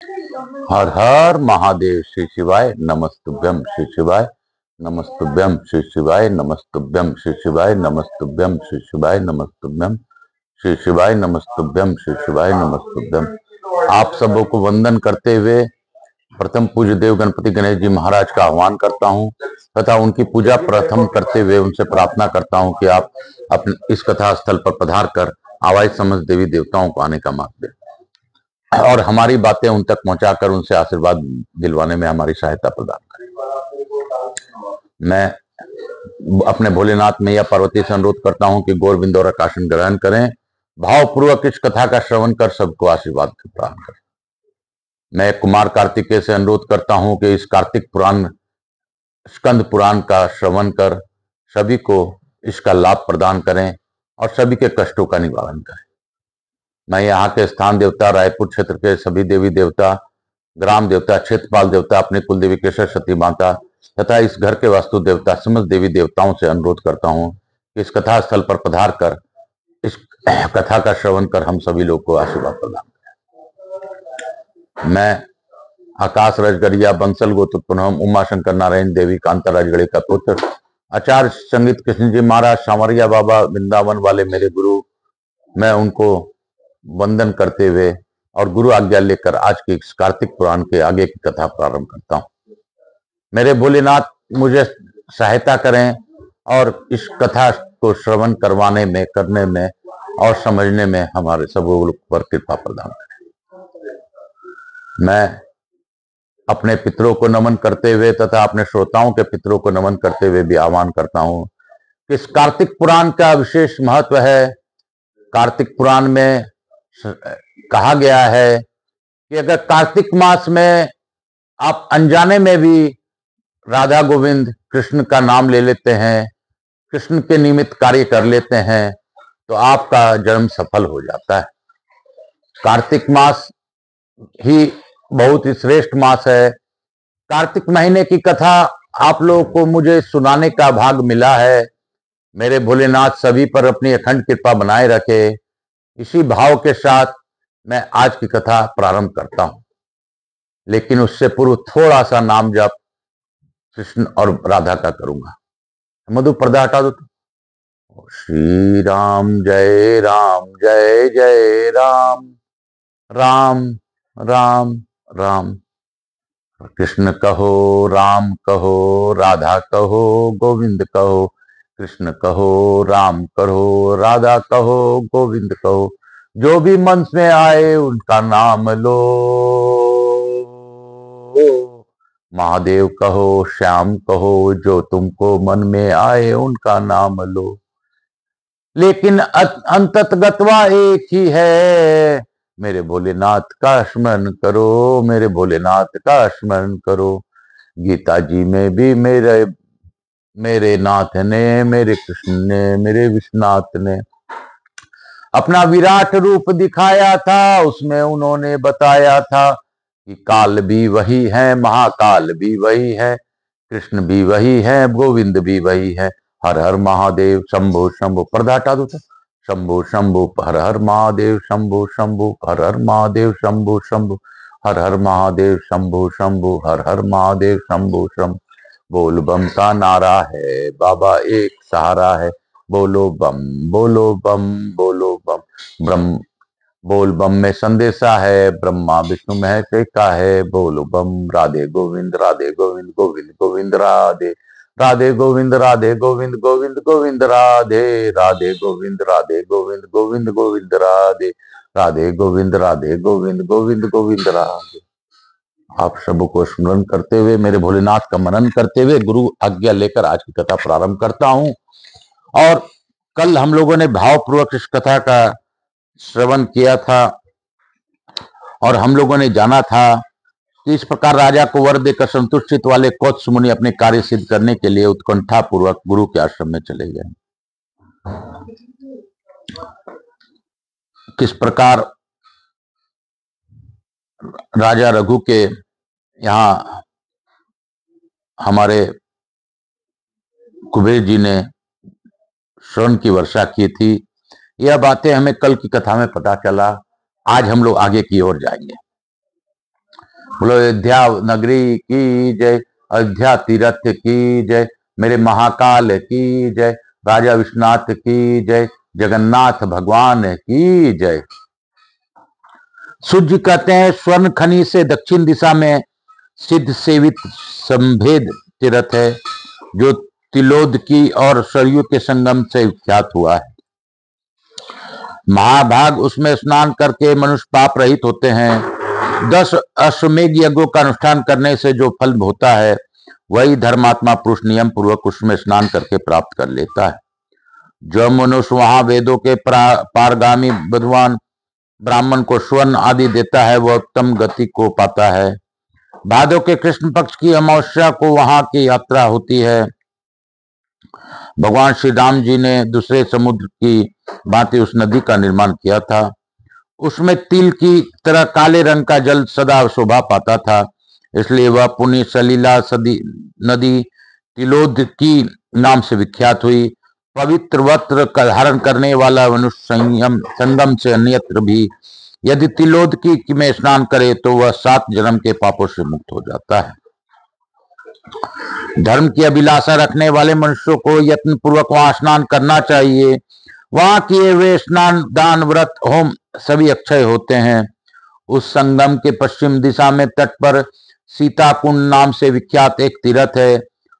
हर हर महादेव। श्री शिवाय नमस्तुभ्यम। श्री शिवाय नमस्तुभ्यम। श्री शिवाय नमस्तुभ्यम। श्री शिवाय नमस्तुभ्यम। श्री शिवाय नमस्तुभ्यम। श्री शिवाय नमस्तुभ्यम। श्री शिवाय नमस्तुभ्यम। आप सबों को वंदन करते हुए प्रथम पूज्य देव गणपति गणेश जी महाराज का आह्वान करता हूं तथा उनकी पूजा प्रथम करते हुए उनसे प्रार्थना करता हूं कि आप अपने इस कथा स्थल पर पधार कर आवाज समस्त देवी देवताओं को आने का मार्ग दें और हमारी बातें उन तक पहुंचाकर उनसे आशीर्वाद दिलवाने में हमारी सहायता प्रदान करें। मैं अपने भोलेनाथ मैया पार्वती से अनुरोध करता हूं कि गौर बिंदौरा का आसन ग्रहण करें, भावपूर्वक इस कथा का श्रवण कर सबको आशीर्वाद प्रदान करें। मैं कुमार कार्तिकेय से अनुरोध करता हूं कि इस कार्तिक पुराण स्कंद पुराण का श्रवण कर सभी को इसका लाभ प्रदान करें और सभी के कष्टों का निवारण करें। मैं यहाँ के स्थान देवता, रायपुर क्षेत्र के सभी देवी देवता, ग्राम देवता, क्षेत्रपाल देवता, अपने कुलदेवी केशर सती माता तथा इस घर के वास्तु देवता समस्त देवी देवताओं से अनुरोध करता हूं कि इस कथा स्थल पर पधार कर इस कथा का श्रवण कर हम सभी लोग को आशीर्वाद प्रदान करें। मैं आकाश रजगरिया बंसल गोत्र पुनः उमा शंकर नारायण देवी कांता राजगढ़ी का पुत्र आचार्य संगीत कृष्ण जी महाराज सामरिया बाबा वृंदावन वाले मेरे गुरु, मैं उनको वंदन करते हुए और गुरु आज्ञा लेकर आज के कार्तिक पुराण के आगे की कथा प्रारंभ करता हूं। मेरे भोलेनाथ मुझे सहायता करें और इस कथा को श्रवण करवाने में, करने में और समझने में हमारे सब लोग पर कृपा प्रदान करें। मैं अपने पितरों को नमन करते हुए तथा अपने श्रोताओं के पितरों को नमन करते हुए भी आह्वान करता हूं कि इस कार्तिक पुराण का विशेष महत्व है। कार्तिक पुराण में कहा गया है कि अगर कार्तिक मास में आप अनजाने में भी राधा गोविंद कृष्ण का नाम ले लेते हैं, कृष्ण के निमित्त कार्य कर लेते हैं, तो आपका जन्म सफल हो जाता है। कार्तिक मास ही बहुत ही श्रेष्ठ मास है। कार्तिक महीने की कथा आप लोगों को मुझे सुनाने का भाग मिला है। मेरे भोलेनाथ सभी पर अपनी अखंड कृपा बनाए रखे। इसी भाव के साथ मैं आज की कथा प्रारंभ करता हूं, लेकिन उससे पूर्व थोड़ा सा नाम जप कृष्ण और राधा का करूंगा। मधु पर्दा हटा दो तो। श्री राम जय जय राम, राम राम राम। कृष्ण कहो, राम कहो, राधा कहो, गोविंद कहो। कृष्ण कहो, राम कहो, राधा कहो, गोविंद कहो। जो भी मन में आए उनका नाम लो। महादेव कहो, श्याम कहो, जो तुमको मन में आए उनका नाम लो। लेकिन अंततगतवा एक ही है, मेरे भोलेनाथ का स्मरण करो, मेरे भोलेनाथ का स्मरण करो। गीता जी में भी मेरे नाथ ने, मेरे कृष्ण ने, मेरे विश्वनाथ ने अपना विराट रूप दिखाया था। उसमें उन्होंने बताया था कि काल भी वही है, महाकाल भी वही है, कृष्ण भी वही है, गोविंद भी वही है। हर हर महादेव शंभो शंभो। पर्दा हटा दो। शंभो शंभो हर हर महादेव, शंभो शंभो हर हर महादेव, शंभो शंभो हर हर महादेव, शंभो शंभो हर हर महादेव, शंभो शंभो। बोल बम का नारा है, बाबा एक सहारा है। बोलो बम, बोलो बम, बोलो बम। ब्रह्म बोल बम में संदेशा है, ब्रह्मा विष्णु महेश का है। बोलो बम। राधे गोविंद, राधे गोविंद, गोविंद गोविंद राधे, राधे गोविंद, राधे गोविंद, गोविंद गोविंद राधे, राधे गोविंद, राधे गोविंद, गोविंद गोविंद राधे, राधे गोविंद, राधे गोविंद, गोविंद गोविंद राधे। आप सबको स्मरण करते हुए, मेरे भोलेनाथ का मनन करते हुए गुरु आज्ञा लेकर आज की कथा प्रारंभ करता हूं। और कल हम लोगों ने भावपूर्वक इस कथा का श्रवण किया था और हम लोगों ने जाना था कि इस प्रकार राजा को वर देकर संतुष्टित वाले कौत्स मुनि अपने कार्य सिद्ध करने के लिए उत्कंठा पूर्वक गुरु के आश्रम में चले गए। किस प्रकार राजा रघु के यहाँ हमारे कुबेर जी ने स्वर्ण की वर्षा की थी, यह बातें हमें कल की कथा में पता चला। आज हम लोग आगे की ओर जाएंगे। बोलो अयोध्या नगरी की जय, अयोध्या तीर्थ की जय, मेरे महाकाल की जय, राजा विश्वनाथ की जय, जगन्नाथ भगवान की जय। सूर्य कहते हैं स्वर्ण खनि से दक्षिण दिशा में सिद्ध सेवित संभेद तीर्थ है, जो तिलोद की और सरयू के संगम से विख्यात हुआ है। महाभाग उसमें स्नान करके मनुष्य पाप रहित होते हैं। 10 अश्वमेघ यज्ञों का अनुष्ठान करने से जो फल होता है वही धर्मात्मा पुरुष नियम पूर्वक उसमें स्नान करके प्राप्त कर लेता है। जो मनुष्य वहां वेदों के पारगामी विद्वान ब्राह्मण को स्वर्ण आदि देता है वह उत्तम गति को पाता है। भादों के कृष्ण पक्ष की अमावस्या को वहां की यात्रा होती है। भगवान श्री राम जी ने दूसरे समुद्र की भांति उस नदी का निर्माण किया था। उसमें तिल की तरह काले रंग का जल सदा शोभा पाता था, इसलिए वह पुण्य सलीला नदी तिलोद की नाम से विख्यात हुई। पवित्र वस्त्र का धारण करने वाला मनुष्य संगम से अन्यत्र भी यदि तिलोद की में स्नान करे तो वह 7 जन्म के पापों से मुक्त हो जाता है। धर्म की अभिलाषा रखने वाले मनुष्यों को यत्न पूर्वक वहां स्नान करना चाहिए। वहां किए हुए स्नान दान व्रत होम सभी अक्षय होते हैं। उस संगम के पश्चिम दिशा में तट पर सीता कुंड नाम से विख्यात एक तीर्थ है,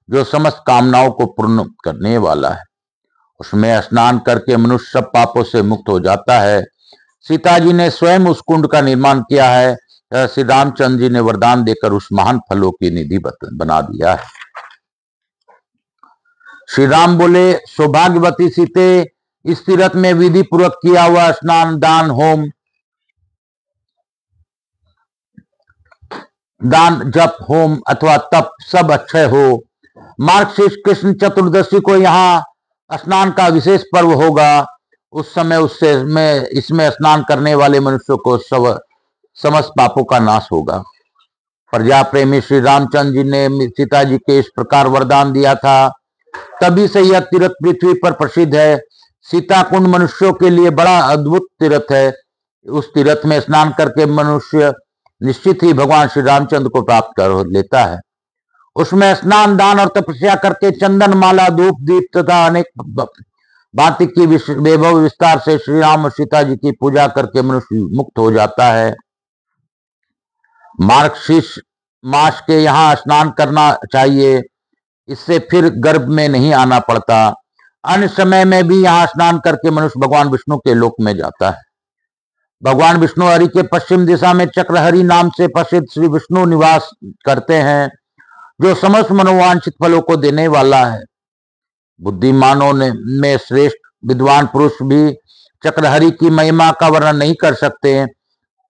जो समस्त कामनाओं को पूर्ण करने वाला है। उसमें स्नान करके मनुष्य सब पापों से मुक्त हो जाता है। सीता जी ने स्वयं उस कुंड का निर्माण किया है। श्री रामचंद्र जी ने वरदान देकर उस महान फलों की निधि बना दिया है। श्री राम बोले, सौभाग्यवती सीते, इस तीर्थ में विधि पूर्वक किया हुआ स्नान दान होम दान जप होम अथवा तप सब अक्षय हो। मार्गशीर्ष कृष्ण चतुर्दशी को यहाँ स्नान का विशेष पर्व होगा। उस समय इसमें स्नान करने वाले मनुष्यों को समस्त पापों का नाश होगा। प्रजा प्रेमी श्री रामचंद्र जी ने सीता जी के इस प्रकार वरदान दिया था, तभी से यह तीर्थ पृथ्वी पर प्रसिद्ध है। सीता कुंड मनुष्यों के लिए बड़ा अद्भुत तीर्थ है। उस तीर्थ में स्नान करके मनुष्य निश्चित ही भगवान श्री रामचंद्र को प्राप्त कर लेता है। उसमें स्नान दान और तपस्या करके चंदन माला धूप दीप तथा अनेक भांति की वैभव विस्तार से श्री राम और सीता जी की पूजा करके मनुष्य मुक्त हो जाता है। मार्गशीर्ष मास के यहाँ स्नान करना चाहिए, इससे फिर गर्भ में नहीं आना पड़ता। अन्य समय में भी यहाँ स्नान करके मनुष्य भगवान विष्णु के लोक में जाता है। भगवान विष्णु हरि के पश्चिम दिशा में चक्रहरि नाम से प्रसिद्ध श्री विष्णु निवास करते हैं, जो समस्त मनोवांछित फलों को देने वाला है। बुद्धिमानों में श्रेष्ठ विद्वान पुरुष भी चक्रहरि की महिमा का वर्णन नहीं कर सकते।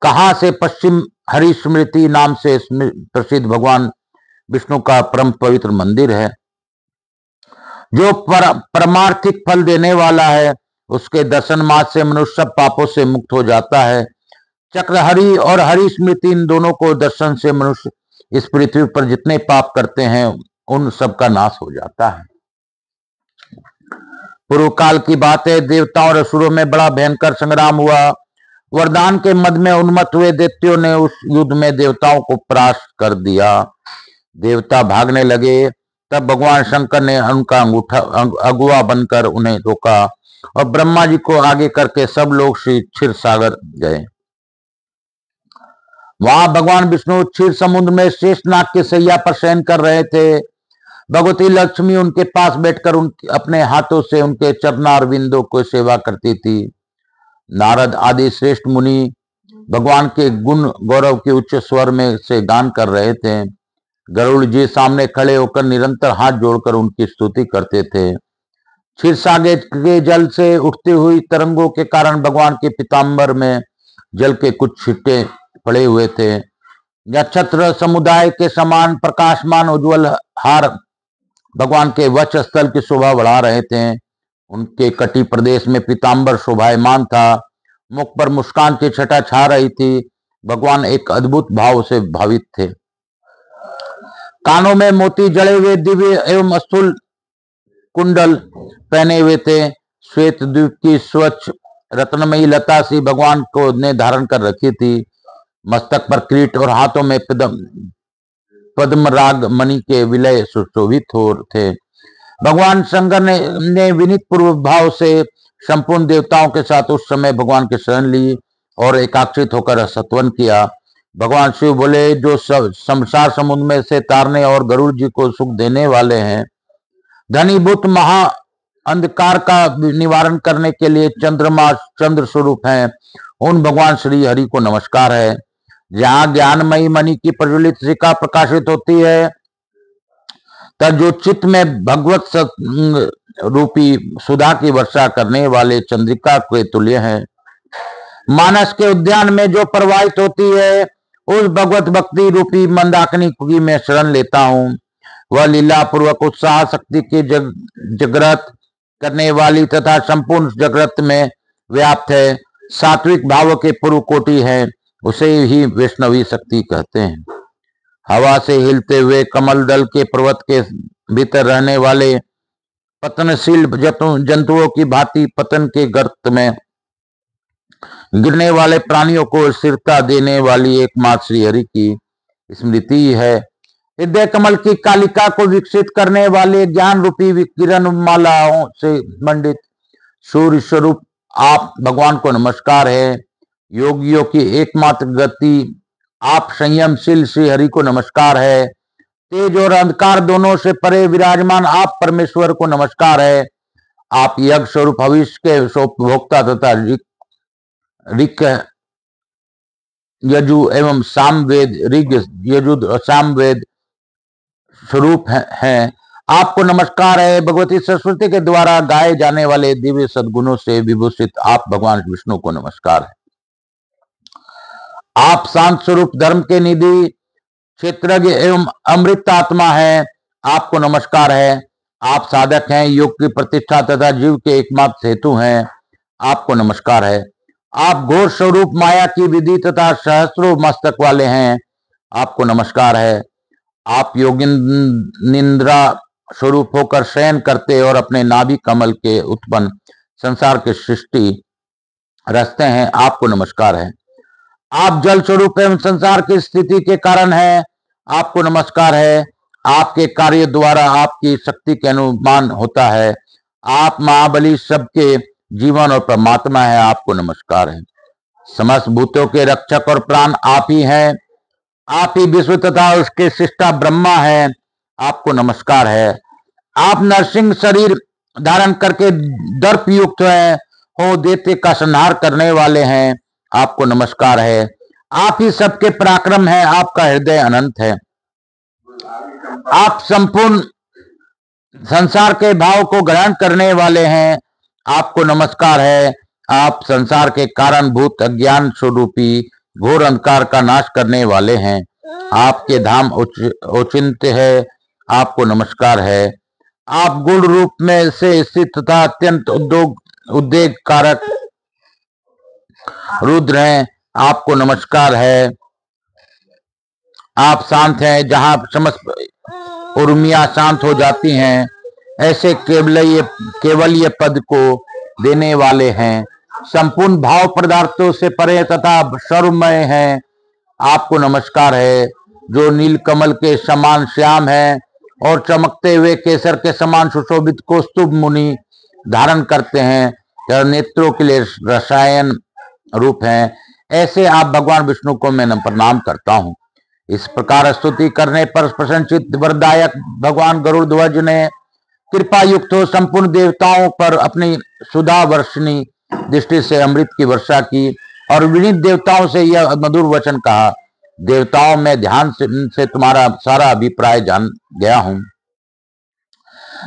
कहां से पश्चिम हरि स्मृति नाम से प्रसिद्ध भगवान विष्णु का परम पवित्र मंदिर है, जो परमार्थिक फल देने वाला है। उसके दर्शन मात्र से मनुष्य सब पापों से मुक्त हो जाता है। चक्रहरि और हरि स्मृति इन दोनों को दर्शन से मनुष्य इस पृथ्वी पर जितने पाप करते हैं उन सब का नाश हो जाता है। पूर्व काल की बात है, देवताओं और असुरों में बड़ा भयंकर संग्राम हुआ। वरदान के मद में उन्मत्त हुए दैत्यों ने उस युद्ध में देवताओं को परास्त कर दिया। देवता भागने लगे, तब भगवान शंकर ने उनका अगुआ बनकर उन्हें रोका और ब्रह्मा जी को आगे करके सब लोग श्री क्षीर सागर गए। वहां भगवान विष्णु क्षीर समुद्र में शेषनाग के सैया पर शयन कर रहे थे। भगवती लक्ष्मी उनके पास बैठकर अपने हाथों से उनके चरणारविंदों को सेवा करती थी। नारद आदि श्रेष्ठ मुनि भगवान के गुण गौरव के उच्च स्वर में से गान कर रहे थे। गरुड़ जी सामने खड़े होकर निरंतर हाथ जोड़कर उनकी स्तुति करते थे। क्षीरसागर के जल से उठती हुई तरंगों के कारण भगवान के पीताम्बर में जल के कुछ छिट्टे पड़े हुए थे। नक्षत्र समुदाय के समान प्रकाशमान उज्ज्वल हार भगवान के वक्ष स्थल की शोभा बढ़ा रहे थे। उनके कटी प्रदेश में पीताम्बर शोभायमान था। मुख पर मुस्कान की छटा छा रही थी। भगवान एक अद्भुत भाव से भावित थे। कानों में मोती जड़े हुए दिव्य एवं स्थूल कुंडल पहने हुए थे। श्वेत द्वीप की स्वच्छ रत्नमयी लता सी भगवान को ने धारण कर रखी थी। मस्तक पर किरीट और हाथों में पद्मराग मणि के विलय सुशोभित हो थे। भगवान शंकर ने विनीत पूर्व भाव से संपूर्ण देवताओं के साथ उस समय भगवान की शरण ली और एकाक्षित होकर सत्वन किया। भगवान शिव बोले, जो संसार समुद्र में से तारने और गरुड़ जी को सुख देने वाले हैं, धनीभूत महा अंधकार का निवारण करने के लिए चंद्रमा चंद्र स्वरूप हैं, उन भगवान श्री हरि को नमस्कार है। जहाँ ज्ञानमयी मणि की प्रज्वलित शिखा प्रकाशित होती है, तब जो चित्त में भगवत रूपी सुधा की वर्षा करने वाले चंद्रिका के तुल्य है। मानस के उद्यान में जो प्रवाहित होती है, उस भगवत भक्ति रूपी मंदाकिनी की मैं शरण लेता हूँ। वह लीला पूर्वक उत्साह शक्ति की जागृत करने वाली तथा संपूर्ण जगत में व्याप्त है, सात्विक भाव के पूर्व कोटि है, उसे ही वैष्णवी शक्ति कहते हैं। हवा से हिलते हुए कमल दल के पर्वत के भीतर रहने वाले पतनशील जंतुओं की भांति पतन के गर्त में गिरने वाले प्राणियों को स्थिरता देने वाली एकमात्र श्री हरि की स्मृति है। हृदय कमल की कालिका को विकसित करने वाले ज्ञान रूपी किरण मालाओं से मंडित सूर्य स्वरूप आप भगवान को नमस्कार है। योगियों की एकमात्र गति आप संयमशील श्री हरि को नमस्कार है। तेज और अंधकार दोनों से परे विराजमान आप परमेश्वर को नमस्कार है। आप यज्ञ स्वरूप भविष्य के उपभोक्ता तथा ऋक यजु एवं सामवेद ऋग यजुद सामवेद स्वरूप हैं। आपको नमस्कार है। भगवती सरस्वती के द्वारा गाए जाने वाले दिव्य सद्गुणों से विभूषित आप भगवान विष्णु को नमस्कार है। आप शांत स्वरूप धर्म के निधि क्षेत्रज्ञ एवं अमृत आत्मा है, आपको नमस्कार है। आप साधक हैं, योग की प्रतिष्ठा तथा जीव के एकमात्र हेतु हैं, आपको नमस्कार है। आप घोर स्वरूप माया की विधि तथा सहस्त्रों मस्तक वाले हैं, आपको नमस्कार है। आप योगिनिंद्रा स्वरूप होकर शयन करते और अपने नाभि कमल के उत्पन्न संसार के सृष्टि रचते हैं, आपको नमस्कार है। आप जल स्वरूप एवं संसार की स्थिति के कारण है, आपको नमस्कार है। आपके कार्य द्वारा आपकी शक्ति के अनुमान होता है। आप महाबली सबके जीवन और परमात्मा है, आपको नमस्कार है। समस्त भूतों के रक्षक और प्राण आप ही हैं। आप ही विश्व तथा उसके सृष्टा ब्रह्मा है, आपको नमस्कार है। आप नरसिंह शरीर धारण करके दर्प युक्त हो देते का संहार करने वाले हैं, आपको नमस्कार है। आप ही सबके पराक्रम है, आपका हृदय अनंत है। आप संपूर्ण संसार के भाव को ग्रहण करने वाले हैं, आपको नमस्कार है। आप संसार के कारण भूत अज्ञान स्वरूपी घोर अंधकार का नाश करने वाले हैं, आपके धाम औचित्य है, आपको नमस्कार है। आप गुण रूप में से स्थित तथा अत्यंत उद्वेग कारक रुद्र हैं, आपको नमस्कार है। आप शांत हैं, जहां समस्त उर्मियां शांत हो जाती हैं, ऐसे केवल ये पद को देने वाले हैं। संपूर्ण भाव पदार्थों से परे तथा सर्वमय हैं, आपको नमस्कार है। जो नील कमल के समान श्याम है और चमकते हुए केसर के समान सुशोभित कौस्तुभ मुनि धारण करते हैं, यह नेत्रों के लिए रसायन रूप हैं, ऐसे आप भगवान विष्णु को मैं प्रणाम करता हूँ। इस प्रकार स्तुति करने पर प्रसन्नचित्त वरदायक भगवान गरुड़ ध्वज ने कृपा युक्त हो संपूर्ण देवताओं पर अपनी सुधा वर्षिणी दृष्टि से अमृत की वर्षा की और विनीत देवताओं से यह मधुर वचन कहा। देवताओं में ध्यान से तुम्हारा सारा अभिप्राय जान गया हूं।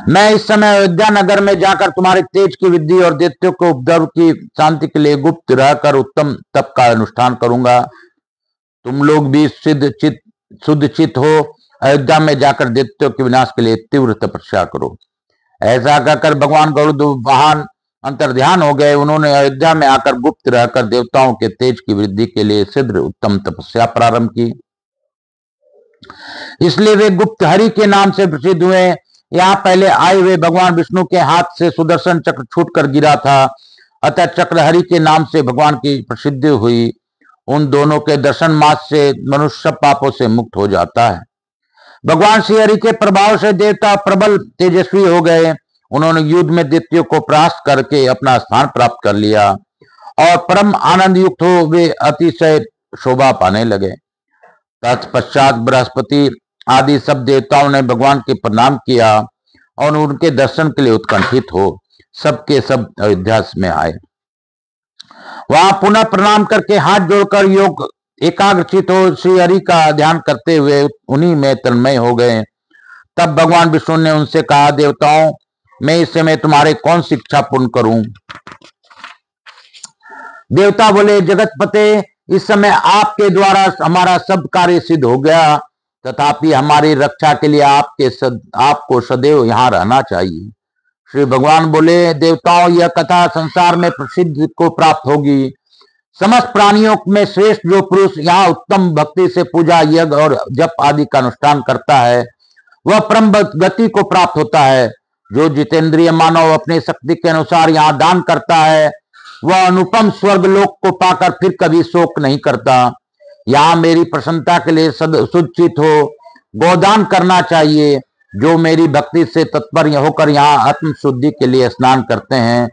मैं इस समय अयोध्या नगर में जाकर तुम्हारे तेज की वृद्धि और दैत्यों को उपद्रव की शांति के लिए गुप्त रहकर उत्तम तप का अनुष्ठान करूंगा। तुम लोग भी शुद्ध चित हो अयोध्या में जाकर दैत्यों के विनाश के लिए तीव्र तपस्या करो। ऐसा कहकर भगवान गरुड़ वाहन अंतर्ध्यान हो गए। उन्होंने अयोध्या में आकर गुप्त रहकर देवताओं के तेज की वृद्धि के लिए शीघ्र उत्तम तपस्या प्रारंभ की। इसलिए वे गुप्त हरि के नाम से प्रसिद्ध हुए। यहाँ पहले आए हुए भगवान विष्णु के हाथ से सुदर्शन चक्र छूटकर गिरा था, अतः चक्र हरि के नाम से भगवान की प्रसिद्धि हुई। उन दोनों के दर्शन मात्र से मनुष्य सब पापों से मुक्त हो जाता है। भगवान श्री हरि के प्रभाव से देवता प्रबल तेजस्वी हो गए। उन्होंने युद्ध में दैत्यों को परास्त करके अपना स्थान प्राप्त कर लिया और परम आनंद युक्त हो वे अतिशय शोभा पाने लगे। तत्पश्चात बृहस्पति आदि सब देवताओं ने भगवान के प्रणाम किया और उनके दर्शन के लिए उत्कंठित हो सबके सब अयोध्या में आए। वहां पुनः प्रणाम करके हाथ जोड़कर योग एकाग्रचित हो श्री हरि का ध्यान करते हुए उन्हीं में तन्मय हो गए। तब भगवान विष्णु ने उनसे कहा, देवताओं, मैं इस समय तुम्हारे कौन सी इच्छा पूर्ण करूं? देवता बोले, जगतपते, इस समय आपके द्वारा हमारा सब कार्य सिद्ध हो गया, तथापि हमारी रक्षा के लिए आपको सदैव यहाँ रहना चाहिए। श्री भगवान बोले, देवताओं, यह कथा संसार में प्रसिद्ध को प्राप्त होगी। समस्त प्राणियों में श्रेष्ठ जो पुरुष यहाँ उत्तम भक्ति से पूजा, यज्ञ और जप आदि का अनुष्ठान करता है, वह परम गति को प्राप्त होता है। जो जितेंद्रिय मानव अपनी शक्ति के अनुसार यहाँ दान करता है, वह अनुपम स्वर्ग लोक को पाकर फिर कभी शोक नहीं करता। यहाँ मेरी प्रसन्नता के लिए सुचित हो गोदान करना चाहिए। जो मेरी भक्ति से तत्पर होकर यहाँ आत्म शुद्धि के लिए स्नान करते हैं,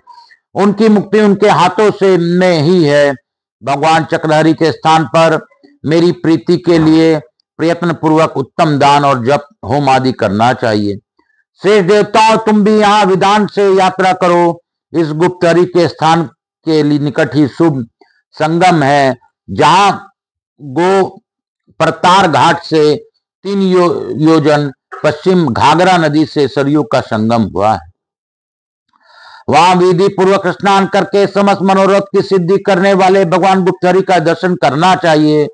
उनकी मुक्ति उनके हाथों से में ही है। भगवान चक्रहरि के स्थान पर मेरी प्रीति के लिए प्रयत्न पूर्वक उत्तम दान और जप होम आदि करना चाहिए। श्रेष्ठ देवताओं, तुम भी यहाँ विधान से यात्रा करो। इस गुप्त हरि के स्थान के लिए निकट ही शुभ संगम है, जहां गो प्रतार घाट से 3 योजन पश्चिम घाघरा नदी से सरयू का संगम हुआ है। वहां विधि पूर्वक स्नान करके समस्त मनोरथ की सिद्धि करने वाले भगवान गुप्तहरि का दर्शन करना चाहिए।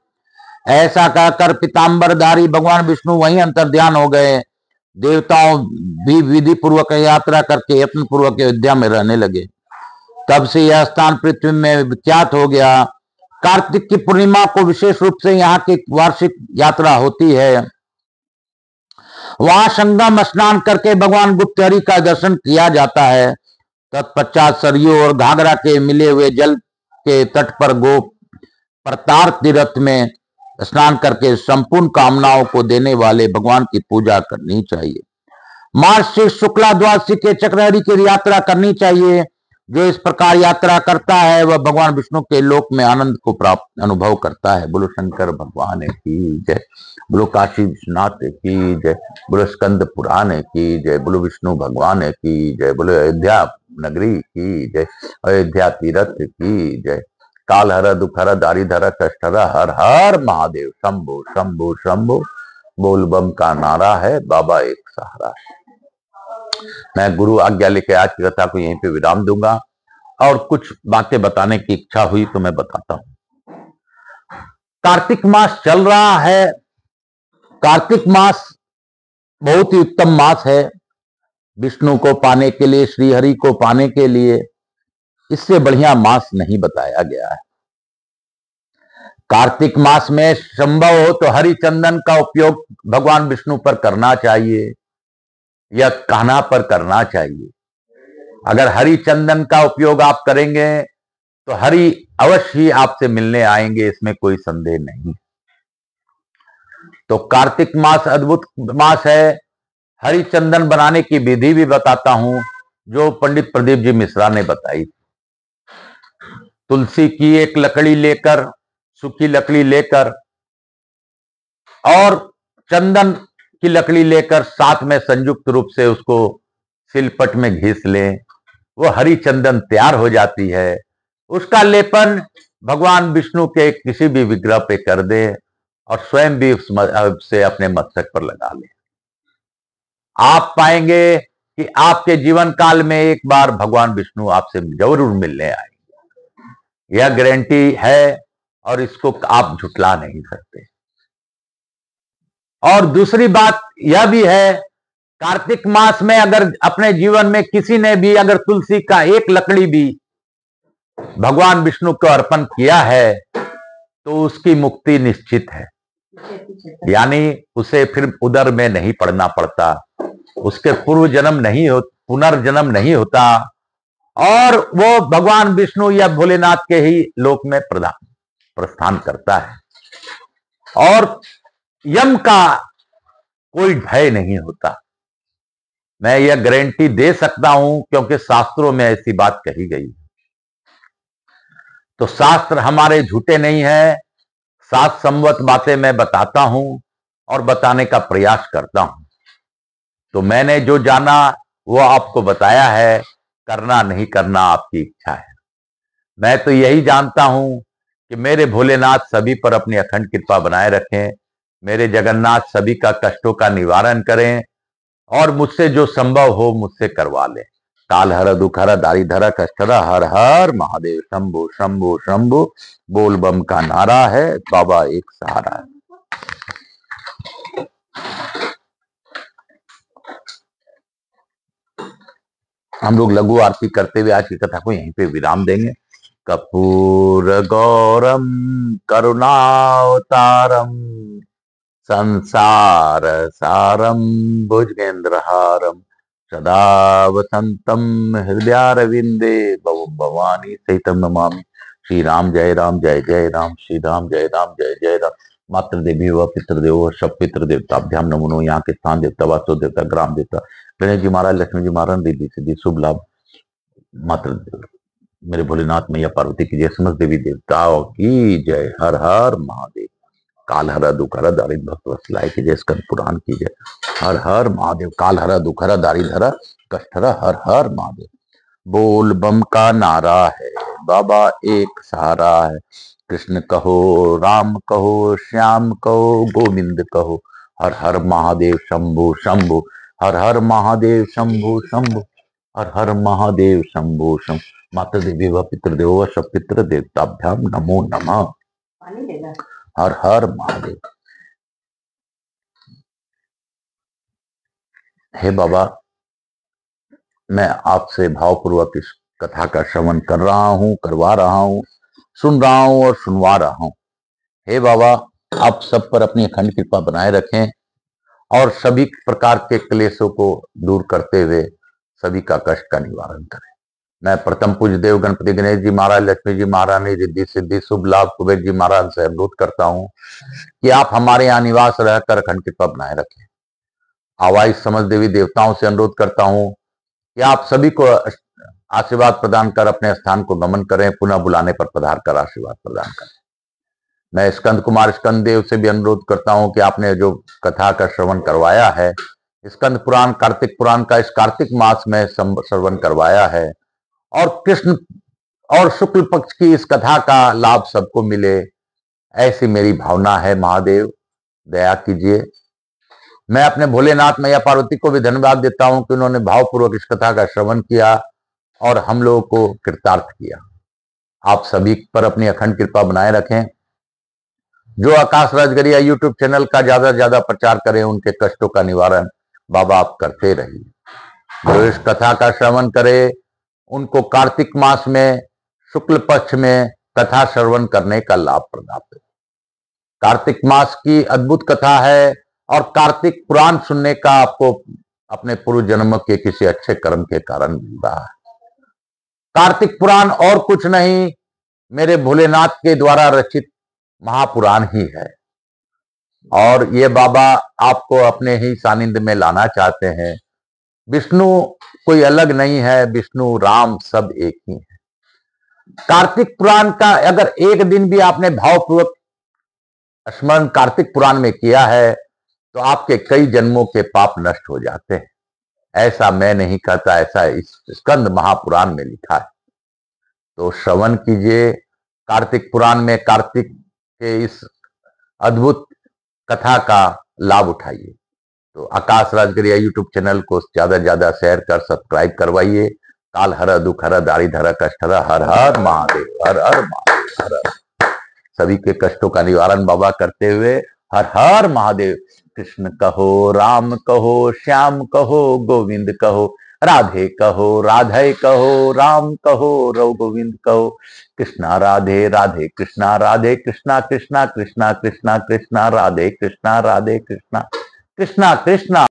ऐसा कहकर पीताम्बरधारी भगवान विष्णु वहीं अंतर्ध्यान हो गए। देवताओं भी विधि पूर्वक यात्रा करके यत्न पूर्वक अयोध्या में रहने लगे। तब से यह स्थान पृथ्वी में विख्यात हो गया। कार्तिक की पूर्णिमा को विशेष रूप से यहाँ की वार्षिक यात्रा होती है। वहां संगम स्नान करके भगवान गुप्तहरि का दर्शन किया जाता है। तत्पश्चात सरयू और घाघरा के मिले हुए जल के तट पर गो प्रतार तीर्थ में स्नान करके संपूर्ण कामनाओं को देने वाले भगवान की पूजा करनी चाहिए। मार्च से शुक्ला द्वादशी के चक्रहरि की यात्रा करनी चाहिए। जो इस प्रकार यात्रा करता है, वह भगवान विष्णु के लोक में आनंद को प्राप्त अनुभव करता है। बोलो शंकर भगवान की जय, बोलो काशी विश्वनाथ की जय, बोलो स्कंद पुराण की जय, बोलो विष्णु भगवान की जय, बोलो अयोध्या नगरी की जय, अयोध्या तीर्थ की जय। काल हर दुख हर दारिधर कष्ट हर, हर हर महादेव शंभो शंभो शंभो। बोल बम का नारा है, बाबा एक सहारा है। मैं गुरु आज्ञा लेके आज की कथा को यहीं पे विराम दूंगा, और कुछ बातें बताने की इच्छा हुई तो मैं बताता हूं। कार्तिक मास चल रहा है। कार्तिक मास बहुत ही उत्तम मास है विष्णु को पाने के लिए, श्री हरि को पाने के लिए। इससे बढ़िया मास नहीं बताया गया है। कार्तिक मास में संभव हो तो हरि चंदन का उपयोग भगवान विष्णु पर करना चाहिए या कान्हा पर करना चाहिए। अगर हरि चंदन का उपयोग आप करेंगे तो हरि अवश्य ही आपसे मिलने आएंगे, इसमें कोई संदेह नहीं। तो कार्तिक मास अद्भुत मास है। हरि चंदन बनाने की विधि भी बताता हूं, जो पंडित प्रदीप जी मिश्रा ने बताई। तुलसी की एक लकड़ी लेकर, सूखी लकड़ी लेकर और चंदन की लकड़ी लेकर साथ में संयुक्त रूप से उसको सिलपट में घिस लें, वो हरि चंदन तैयार हो जाती है। उसका लेपन भगवान विष्णु के किसी भी विग्रह पे कर दे और स्वयं भी उससे अपने मस्तक पर लगा ले। आप पाएंगे कि आपके जीवन काल में एक बार भगवान विष्णु आपसे जरूर मिलने आएंगे। यह गारंटी है और इसको आप झुटला नहीं सकते। और दूसरी बात यह भी है, कार्तिक मास में अगर अपने जीवन में किसी ने भी अगर तुलसी का एक लकड़ी भी भगवान विष्णु को अर्पण किया है तो उसकी मुक्ति निश्चित है। यानी उसे फिर उदर में नहीं पड़ना पड़ता, उसके पूर्व जन्म नहीं हो, पुनर्जन्म नहीं होता, और वो भगवान विष्णु या भोलेनाथ के ही लोक में प्रधान। प्रस्थान करता है और यम का कोई भय नहीं होता। मैं यह गारंटी दे सकता हूं क्योंकि शास्त्रों में ऐसी बात कही गई। तो शास्त्र हमारे झूठे नहीं है। 7 संवत बातें मैं बताता हूं और बताने का प्रयास करता हूं। तो मैंने जो जाना वो आपको बताया है, करना नहीं करना आपकी इच्छा है। मैं तो यही जानता हूं कि मेरे भोलेनाथ सभी पर अपनी अखंड कृपा बनाए रखें, मेरे जगन्नाथ सभी का कष्टों का निवारण करें और मुझसे जो संभव हो मुझसे करवा लें। काल हर दुख हर दारी धरा कष्ट हर, हर हर महादेव शंभो शंभो शंभो। बोल बम का नारा है, बाबा एक सहारा है। हम लोग लघु आरती करते हुए आज की कथा को यहीं पे विराम देंगे। कपूर गौरम करुणावतारम संसार सारम भुजगेंद्रहारम सदा वसंतम हृदयारविंदे भवानी सहितम नमामि। श्री राम जय राम जय जय राम, श्री राम जय राम जय जय राम। मातृ देवी व पितृदेव व सब पितृ देवताभ्याम नमो नमः। यहाँ के स्थान देवता, वास्तु देवता, ग्राम देवता, गणेश जी महाराज, लक्ष्मी जी महाराज, रिद्धि सिद्धि शुभ लाभ, मातृ मेरे भोलेनाथ मैया पार्वती की जय, समस्त देवी देवताओं की जय। हर हर महादेव। काल हरा दुखहरा दारिद्र भक्त वत्सलाय की जय, स्कंद पुराण की जय। हर हर महादेव। काल हरा दुखहरा दारिद्र हरा कष्ट हरा, हर हर महादेव। बोल बम का नारा है, बाबा एक सहारा है। कृष्ण कहो, राम कहो, श्याम कहो, गोविंद कहो। हर हर महादेव शंभु शंभु, हर हर महादेव शंभु शंभु, हर हर महादेव शंभु शंभु। माता देवी व पितृदेव व सब पितृ देवताभ्याम नमो नमः। हर हर महादेव। हे बाबा, मैं आपसे भावपूर्वक इस कथा का श्रवण कर रहा हूं, करवा रहा हूं, सुन रहा हूं और सुनवा रहा हूं। हे बाबा, आप सब पर अपनी अखंड कृपा बनाए रखें और सभी प्रकार के क्लेशों को दूर करते हुए सभी का कष्ट का निवारण करें। मैं प्रथम पूज्य देव गणपति गणेश जी महाराज, लक्ष्मी जी महारानी, रिद्धि सिद्धि शुभ लाभ, कुबेर जी महाराज से अनुरोध करता हूं कि आप हमारे यहाँ निवास रहकर अखंड कृपा बनाए रखें। आवाज समझ देवी देवताओं से अनुरोध करता हूं कि आप सभी को आशीर्वाद प्रदान कर अपने स्थान को गमन करें, पुनः बुलाने पर पधार कर आशीर्वाद प्रदान करें। मैं स्कंद कुमार स्कंद देव से भी अनुरोध करता हूं कि आपने जो कथा का श्रवण करवाया है, स्कंद पुराण कार्तिक पुराण का इस कार्तिक मास में श्रवण करवाया है और कृष्ण और शुक्ल पक्ष की इस कथा का लाभ सबको मिले, ऐसी मेरी भावना है। महादेव दया कीजिए। मैं अपने भोलेनाथ मैया पार्वती को भी धन्यवाद देता हूं कि उन्होंने भावपूर्वक इस कथा का श्रवण किया और हम लोगों को कृतार्थ किया। आप सभी पर अपनी अखंड कृपा बनाए रखें। जो आकाश राजगरिया यूट्यूब चैनल का ज्यादा से ज्यादा प्रचार करें, उनके कष्टों का निवारण बाबा आप करते रहिए। जो इस कथा का श्रवण करे उनको कार्तिक मास में शुक्ल पक्ष में कथा श्रवण करने का लाभ प्राप्त है। कार्तिक मास की अद्भुत कथा है और कार्तिक पुराण सुनने का आपको अपने पूर्व जन्म के किसी अच्छे कर्म के कारण मिल रहा है। कार्तिक पुराण और कुछ नहीं, मेरे भोलेनाथ के द्वारा रचित महापुराण ही है और ये बाबा आपको अपने ही सानिध्य में लाना चाहते हैं। विष्णु कोई अलग नहीं है, विष्णु राम सब एक ही है। कार्तिक पुराण का अगर एक दिन भी आपने भावपूर्वक स्मरण कार्तिक पुराण में किया है तो आपके कई जन्मों के पाप नष्ट हो जाते हैं। ऐसा मैं नहीं कहता, ऐसा इस स्कंद महापुराण में लिखा है। तो श्रवण कीजिए कार्तिक पुराण में कार्तिक के इस अद्भुत कथा का लाभ उठाइए। तो आकाश राजगरिया यूट्यूब चैनल को ज्यादा से ज्यादा शेयर कर सब्सक्राइब करवाइए। काल हर दुख हर दारी धरा कष्ट हर, हर हर महादेव, हर हर महादेव, हर हर। सभी के कष्टों का निवारण बाबा करते हुए हर हर महादेव। कृष्ण कहो, राम कहो, श्याम कहो, गोविंद कहो, राधे कहो, राधे कहो, राम कहो, गोविंद कहो। कृष्णा राधे राधे कृष्णा, राधे कृष्णा कृष्णा कृष्णा कृष्णा कृष्णा, राधे कृष्णा राधे कृष्णा कृष्णा कृष्णा।